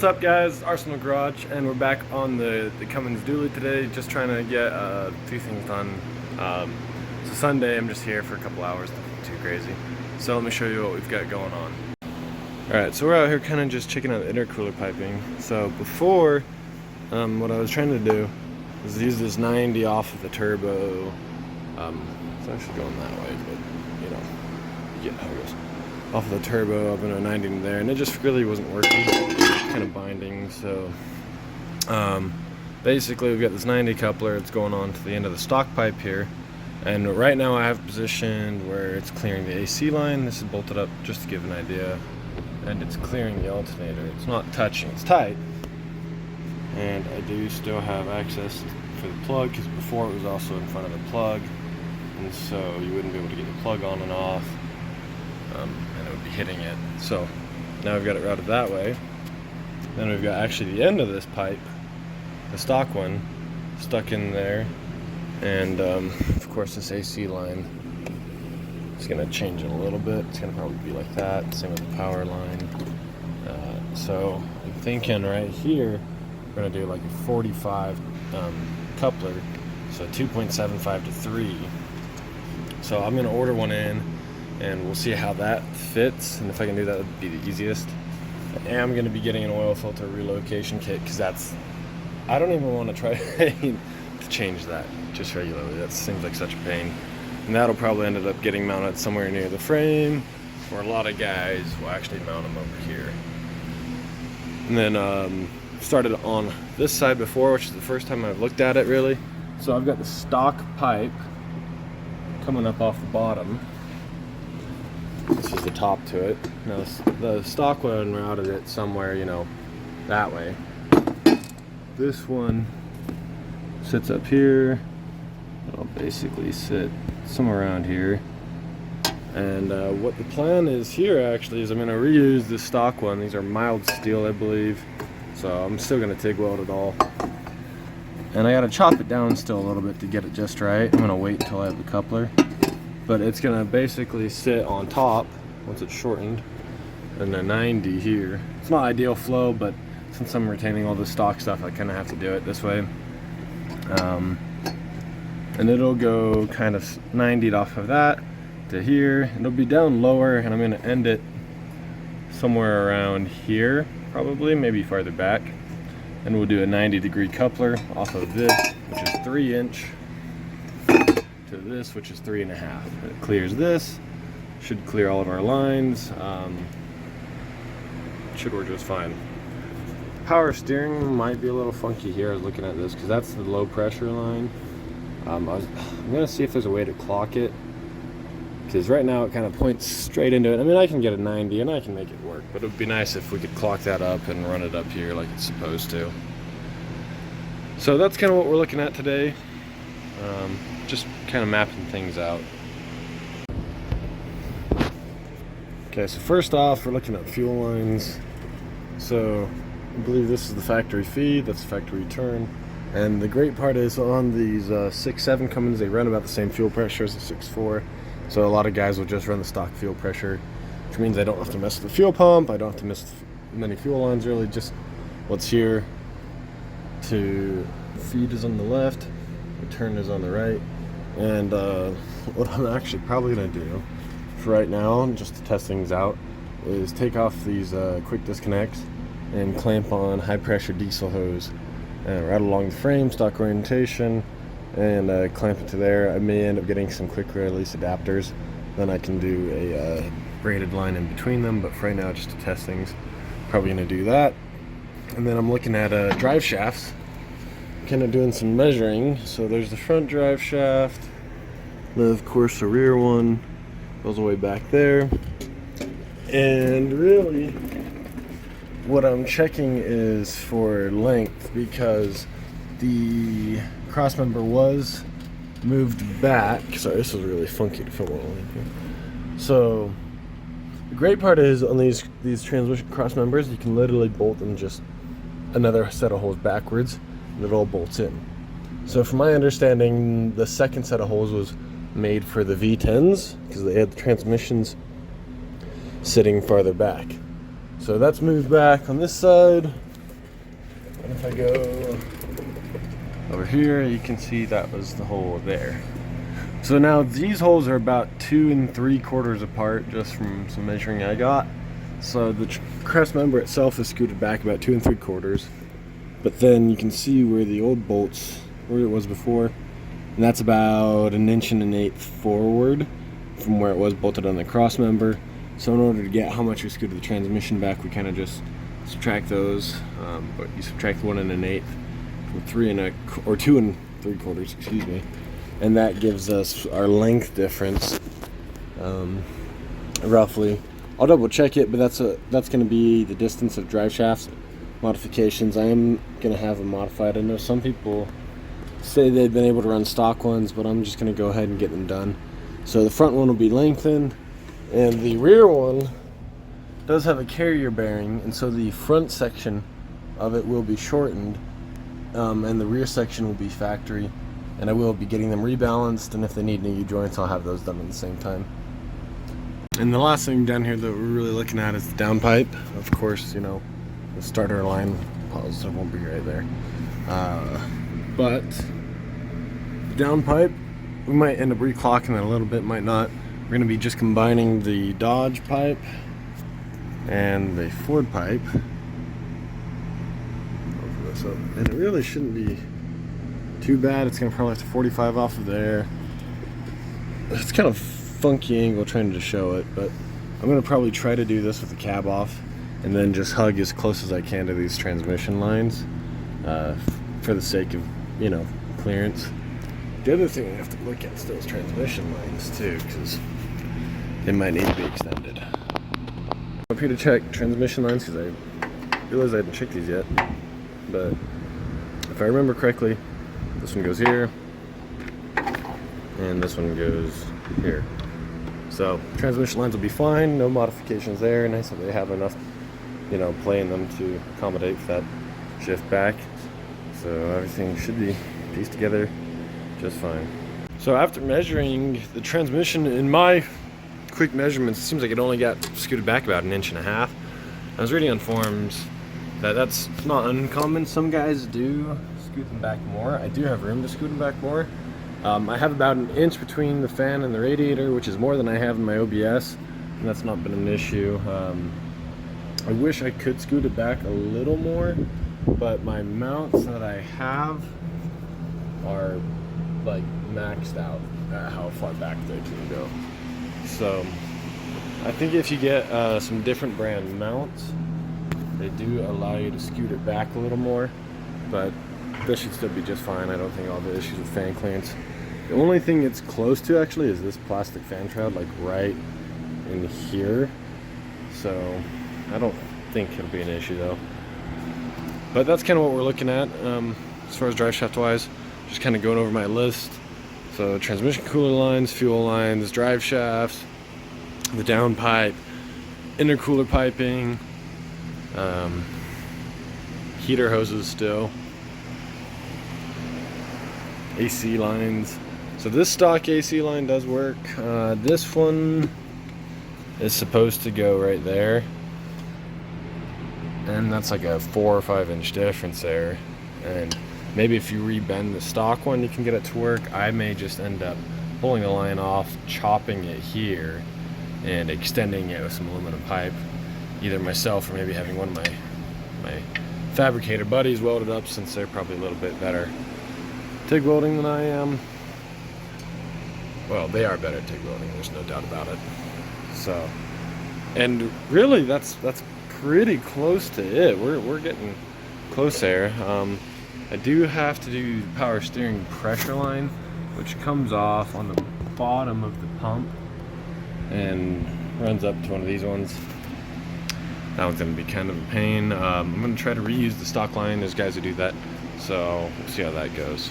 up, guys? Arsenal Garage, and we're back on the Cummins dually today, just trying to get a few things done. So Sunday, I'm just here for a couple hours, nothing too crazy. So let me show you what we've got going on. Alright, so we're out here kind of just checking out the intercooler piping. So before, what I was trying to do is use this 90 off of the turbo. It's actually going that way, but you know, yeah, how it goes. Off of the turbo, up in a 90 in there, and it just really wasn't working. Kind of binding, so basically we've got this 90 coupler. It's going on to the end of the stock pipe here, and right now I have it positioned where it's clearing the AC line. This is bolted up just to give an idea, and it's clearing the alternator. It's not touching, it's tight, and I do still have access for the plug, because before it was also in front of the plug, and so you wouldn't be able to get the plug on and off. And it would be hitting it. So now we've got it routed that way. Then we've got actually the end of this pipe, the stock one, stuck in there, and of course this AC line is going to change it a little bit. It's going to probably be like that, same with the power line. So I'm thinking right here we're going to do like a 45 coupler, so 2.75 to 3. So I'm going to order one in, and we'll see how that fits, and if I can do that, would be the easiest. I am going to be getting an oil filter relocation kit, because I don't even want to try to change that just regularly. That seems like such a pain, and that'll probably end up getting mounted somewhere near the frame, or a lot of guys will actually mount them over here. And then started on this side before, which is the first time I've looked at it really. So I've got the stock pipe coming up off the bottom. This is the top to it. Now the stock one routed it somewhere, you know, that way. This one sits up here. It'll basically sit somewhere around here. And what the plan is here actually is I'm going to reuse the stock one. These are mild steel, I believe. So I'm still going to TIG weld it all. And I got to chop it down still a little bit to get it just right. I'm going to wait until I have the coupler. But it's going to basically sit on top once it's shortened, and a 90 here. It's not ideal flow, but since I'm retaining all the stock stuff, I kind of have to do it this way. And it'll go kind of 90'd off of that to here. It'll be down lower, and I'm going to end it somewhere around here, probably, maybe farther back. And we'll do a 90-degree coupler off of this, which is 3-inch, to this, which is 3.5. It clears this, should clear all of our lines. Should work just fine. Power steering might be a little funky here. I was looking at this because that's the low pressure line. I'm gonna see if there's a way to clock it, because right now it kind of points straight into it. I mean, I can get a 90 and I can make it work, but it would be nice if we could clock that up and run it up here like it's supposed to. So that's kind of what we're looking at today. Just kind of mapping things out. Okay, so first off, we're looking at fuel lines. So I believe this is the factory feed, that's the factory return. And the great part is on these 6.7 Cummins, they run about the same fuel pressure as the 6.4. So a lot of guys will just run the stock fuel pressure, which means I don't have to mess with the fuel pump, I don't have to mess with many fuel lines really, just what's here. To feed is on the left, return is on the right. And what I'm actually probably going to do for right now, just to test things out, is take off these quick disconnects and clamp on high pressure diesel hose right along the frame, stock orientation, and clamp it to there. I may end up getting some quick release adapters, then I can do a braided line in between them, but for right now, just to test things, probably going to do that. And then I'm looking at drive shafts, kind of doing some measuring. So there's the front drive shaft, then of course the rear one goes all the way back there, and really what I'm checking is for length, because the cross member was moved back. Sorry, this is really funky to film on. So the great part is on these transmission cross members, you can literally bolt them just another set of holes backwards, and it all bolts in. So from my understanding, the second set of holes was made for the V10s, because they had the transmissions sitting farther back. So that's moved back on this side. And if I go over here, you can see that was the hole there. So now these holes are about 2 3/4 apart, just from some measuring I got. So the crest member itself is scooted back about 2 3/4. But then you can see where the old bolts, where it was before, and that's about 1.125" forward from where it was bolted on the cross member. So in order to get how much we scooted the transmission back, we kind of just subtract those. But you subtract 1 1/8 from 2 3/4, excuse me, and that gives us our length difference, roughly. I'll double check it, but that's going to be the distance of drive shafts modifications. I am going to have them modified. I know some people say they've been able to run stock ones, but I'm just going to go ahead and get them done. So the front one will be lengthened, and the rear one does have a carrier bearing, and so the front section of it will be shortened, and the rear section will be factory, and I will be getting them rebalanced, and if they need new U-joints, I'll have those done at the same time. And the last thing down here that we're really looking at is the downpipe. Of course, you know, the starter line positive won't be right there, but the downpipe, we might end up reclocking that a little bit, might not. We're going to be just combining the Dodge pipe and the Ford pipe. Open this up, and it really shouldn't be too bad. It's going to probably have to 45 off of there. It's kind of funky angle trying to show it, but I'm going to probably try to do this with the cab off and then just hug as close as I can to these transmission lines, for the sake of, you know, clearance. The other thing I have to look at is those transmission lines too, because they might need to be extended. I'm up here to check transmission lines because I realized I hadn't checked these yet, but if I remember correctly, this one goes here and this one goes here. So transmission lines will be fine, no modifications there. Nice that they have enough, you know, play in them to accommodate for that shift back. So everything should be pieced together just fine. So after measuring the transmission, in my quick measurements, it seems like it only got scooted back about 1.5 inches. I was reading on forums that that's not uncommon. Some guys do scoot them back more. I do have room to scoot them back more. I have about 1 inch between the fan and the radiator, which is more than I have in my OBS, and that's not been an issue. I wish I could scoot it back a little more, but my mounts that I have are like maxed out at how far back they can go. So I think if you get some different brand mounts, they do allow you to scoot it back a little more, but this should still be just fine. I don't think all the issues with fan clearance. The only thing it's close to actually is this plastic fan shroud, like right in here. So I don't think it'll be an issue though. But that's kind of what we're looking at as far as drive shaft wise. Just kind of going over my list. So transmission cooler lines, fuel lines, drive shafts, the downpipe, intercooler piping, heater hoses still, AC lines. So this stock AC line does work. This one is supposed to go right there, and that's like a 4 or 5 inch difference there. And maybe if you rebend the stock one, you can get it to work. I may just end up pulling the line off, chopping it here, and extending it with some aluminum pipe. Either myself or maybe having one of my fabricator buddies weld it up, since they're probably a little bit better TIG welding than I am. Well, they are better at TIG welding, there's no doubt about it. So, and really that's pretty close to it. We're getting close there. I do have to do power steering pressure line, which comes off on the bottom of the pump and runs up to one of these ones. That one's going to be kind of a pain. I'm going to try to reuse the stock line. There's guys who do that, so we'll see how that goes.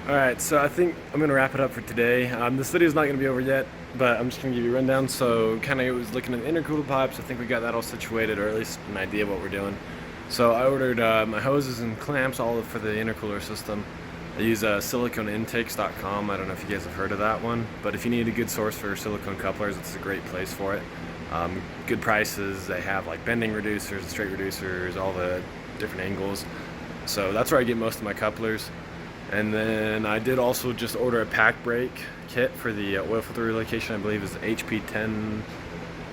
Alright, so I think I'm going to wrap it up for today. This video is not going to be over yet, but I'm just going to give you a rundown. So kind of was looking at the intercooler pipes. I think we got that all situated, or at least an idea of what we're doing. So I ordered my hoses and clamps all for the intercooler system. I use siliconeintakes.com. I don't know if you guys have heard of that one, but if you need a good source for silicone couplers, it's a great place for it. Good prices. They have like bending reducers, straight reducers, all the different angles. So that's where I get most of my couplers. And then I did also just order a pack brake kit for the oil filter relocation. I believe is HP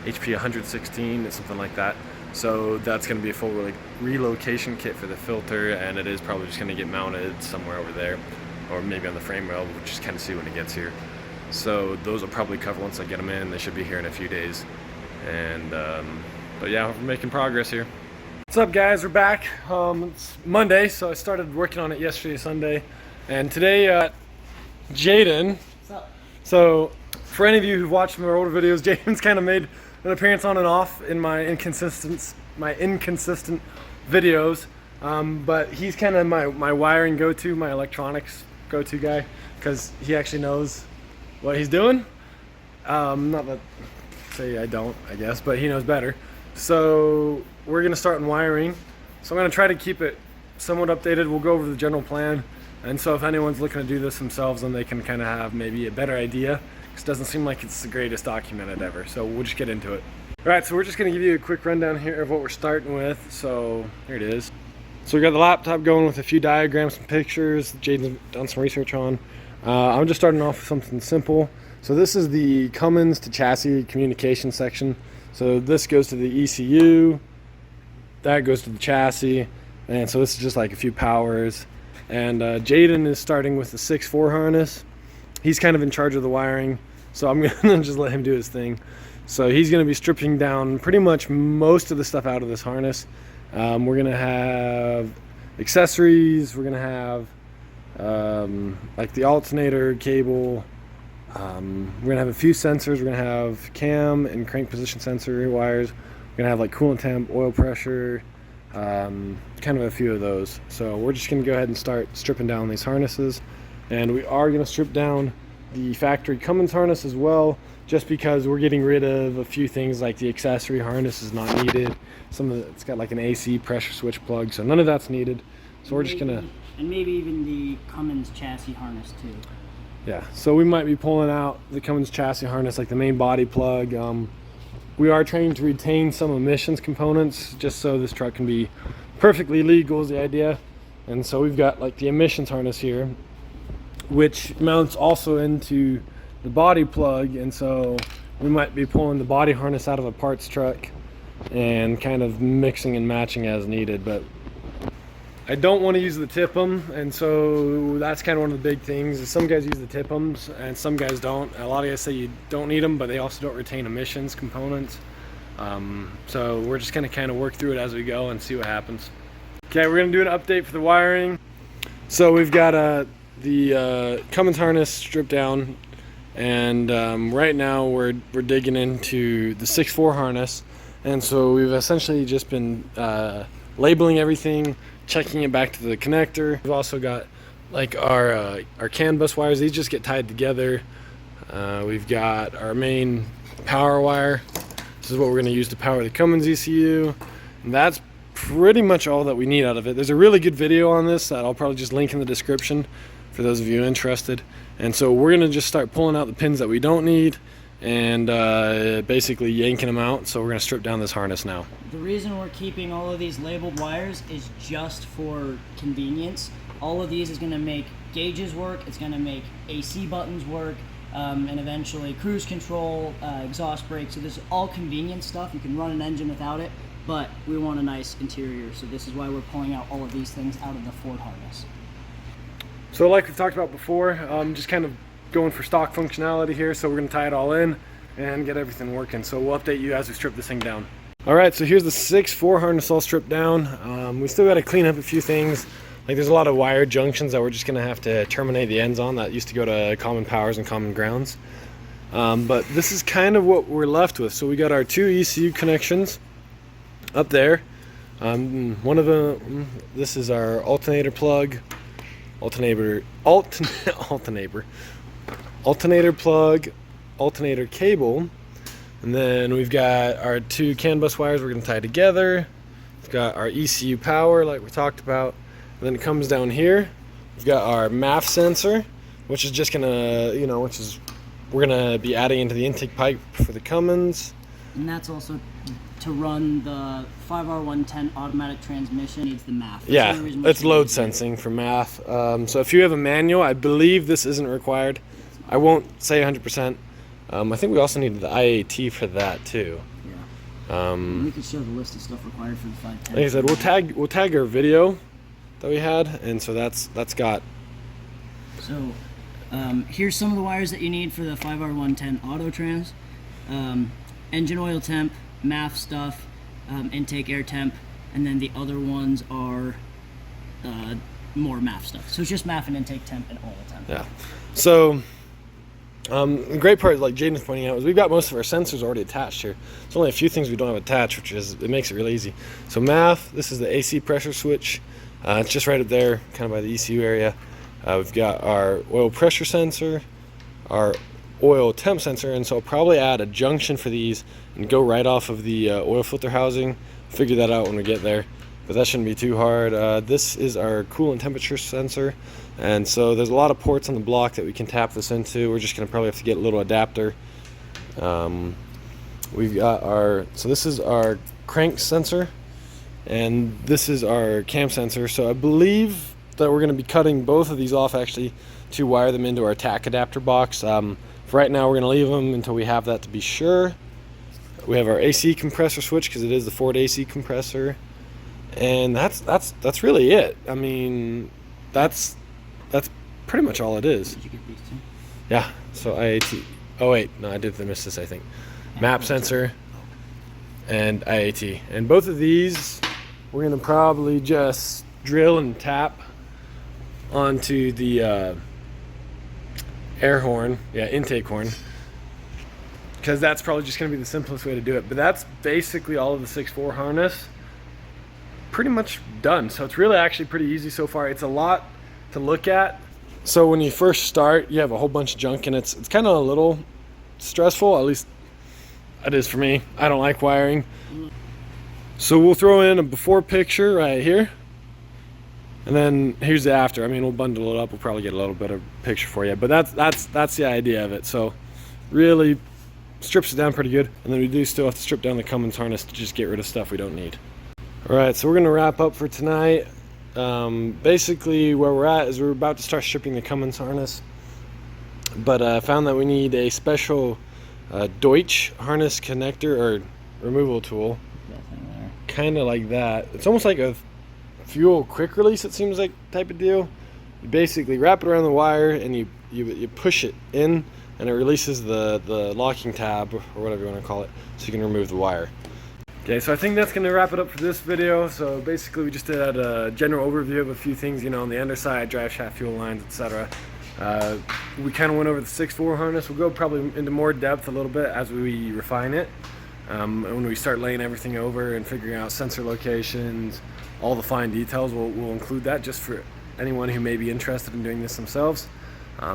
116, it's something like that. So that's going to be a full relocation kit for the filter, and it is probably just going to get mounted somewhere over there, or maybe on the frame rail. We'll just kind of see when it gets here. So those will probably cover once I get them in. They should be here in a few days. And but yeah, we're making progress here. What's up, guys? We're back. It's Monday, so I started working on it yesterday, Sunday, and today Jaden. What's up? So for any of you who've watched my older videos, Jaden's kind of made an appearance on and off in my inconsistent videos, but he's kind of my wiring go-to, my electronics go-to guy, because he actually knows what he's doing. Not that say I don't, I guess, but he knows better. So we're gonna start in wiring. So I'm gonna try to keep it somewhat updated. We'll go over the general plan, and so if anyone's looking to do this themselves, then they can kind of have maybe a better idea. It doesn't seem like it's the greatest documented ever, so we'll just get into it. All right, so we're just gonna give you a quick rundown here of what we're starting with. So here it is. So we got the laptop going with a few diagrams and pictures Jaden's done some research on. I'm just starting off with something simple. So this is the Cummins to chassis communication section. So this goes to the ECU, that goes to the chassis, and so this is just like a few powers. And Jaden is starting with the 6.4 harness. He's kind of in charge of the wiring, so I'm gonna just let him do his thing. So he's gonna be stripping down pretty much most of the stuff out of this harness. We're gonna have accessories, we're gonna have like the alternator cable, we're gonna have a few sensors, we're gonna have cam and crank position sensor wires, we're gonna have like coolant temp, oil pressure, kind of a few of those. So we're just gonna go ahead and start stripping down these harnesses. And we are going to strip down the factory Cummins harness as well, just because we're getting rid of a few things like the accessory harness is not needed. It's got like an AC pressure switch plug, so none of that's needed. So we're just gonna, and maybe even the Cummins chassis harness too. Yeah, so we might be pulling out the Cummins chassis harness, like the main body plug. We are trying to retain some emissions components just so this truck can be perfectly legal is the idea. And so we've got like the emissions harness here, which mounts also into the body plug, and so we might be pulling the body harness out of a parts truck and kind of mixing and matching as needed. But I don't want to use the tip-em, and so that's kind of one of the big things. Some guys use the tip-ems and some guys don't. A lot of guys say you don't need them, but they also don't retain emissions components. So we're just going to kind of work through it as we go and see what happens. Okay, we're going to do an update for the wiring. So we've got the Cummins harness stripped down, and right now we're digging into the 6.4 harness, and so we've essentially just been labeling everything, checking it back to the connector. We've also got like our CAN bus wires. These just get tied together. We've got our main power wire. This is what we're going to use to power the Cummins ECU, and that's pretty much all that we need out of it. There's a really good video on this that I'll probably just link in the description for those of you interested. And so we're gonna just start pulling out the pins that we don't need and basically yanking them out. So we're gonna strip down this harness now. The reason we're keeping all of these labeled wires is just for convenience. All of these is gonna make gauges work, it's gonna make AC buttons work, and eventually cruise control, exhaust brakes. So this is all convenience stuff. You can run an engine without it, but we want a nice interior. So this is why we're pulling out all of these things out of the Ford harness. So like we've talked about before, just kind of going for stock functionality here. So we're going to tie it all in and get everything working. So we'll update you as we strip this thing down. All right, so here's the 6.4 harness all stripped down. We still got to clean up a few things. Like there's a lot of wire junctions that we're just going to have to terminate the ends on that used to go to common powers and common grounds. But this is kind of what we're left with. So we got our two ECU connections up there. One of them, this is our alternator plug. Alternator plug, alternator cable, and then we've got our two CAN bus wires we're going to tie together. We've got our ECU power like we talked about, and then it comes down here. We've got our MAF sensor, which is just gonna, we're gonna be adding into the intake pipe for the Cummins. And that's also to run the 5R110 automatic transmission needs the MAF. That's the Yeah, only reason why it's load sensing for math. So if you have a manual, I believe this isn't required. I won't say 100%. I think we also need the IAT for that too. Yeah. We could show the list of stuff required for the 510. Like I said, we'll tag our video that we had, and so that's got. So here's some of the wires that you need for the 5R110 auto trans. Engine oil temp, MAF stuff, intake air temp, and then the other ones are more MAF stuff. So it's just MAF and intake temp and oil temp. Yeah. So the great part, like Jaden's pointing out, is we've got most of our sensors already attached here. There's only a few things we don't have attached, which is it makes it really easy. So MAF, this is the AC pressure switch. It's just right up there, kind of by the ECU area. We've got our oil pressure sensor, our oil temp sensor, and so I'll probably add a junction for these and go right off of the oil filter housing. Figure that out when we get there, but that shouldn't be too hard. This is our coolant temperature sensor, and so there's a lot of ports on the block that we can tap this into. We're just going to probably have to get a little adapter. We've got so this is our crank sensor, and this is our cam sensor. So I believe that we're going to be cutting both of these off actually to wire them into our TAC adapter box. For right now, we're going to leave them until we have that to be sure. We have our AC compressor switch because it is the Ford AC compressor, and that's really it. I mean, that's pretty much all it is. Did you get these two? Yeah. So IAT. Oh wait, no, I did miss this. I think map sensor and IAT, and both of these we're going to probably just drill and tap onto the air horn, intake horn, because that's probably just going to be the simplest way to do it. But that's basically all of the 6.4 harness pretty much done. So it's really actually pretty easy so far. It's a lot to look at. So when you first start, you have a whole bunch of junk, and it's kind of a little stressful, at least it is for me. I don't like wiring. So we'll throw in a before picture right here, and then here's the after. I mean, we'll bundle it up. We'll probably get a little bit of picture for you, but that's the idea of it. So really strips it down pretty good, and then we do still have to strip down the Cummins harness to just get rid of stuff we don't need. All right, so we're gonna wrap up for tonight. Basically where we're at is we're about to start stripping the Cummins harness, but I found that we need a special Deutsch harness connector or removal tool, kind of like that. It's almost like a fuel quick release, it seems like, type of deal. You basically wrap it around the wire and you push it in, and it releases the locking tab, or whatever you want to call it, so you can remove the wire. Okay, so I think that's going to wrap it up for this video. So basically we just did a general overview of a few things, on the underside, drive shaft, fuel lines, etc. We kind of went over the 6.4 harness. We'll go probably into more depth a little bit as we refine it. When we start laying everything over and figuring out sensor locations, all the fine details, we'll include that just for anyone who may be interested in doing this themselves.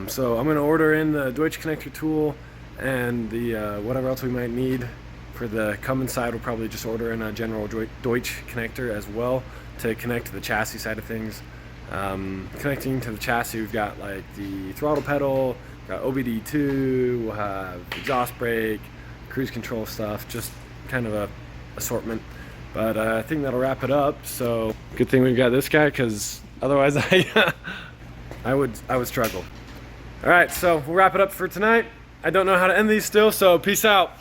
So I'm going to order in the Deutsch connector tool and the whatever else we might need. For the Cummins side, we'll probably just order in a general Deutsch connector as well to connect to the chassis side of things. Connecting to the chassis, we've got like the throttle pedal, got OBD2, we'll have exhaust brake, cruise control stuff, just kind of a assortment. But I think that'll wrap it up. So good thing we've got this guy, because otherwise I would struggle. All right, so we'll wrap it up for tonight. I don't know how to end these still, so peace out.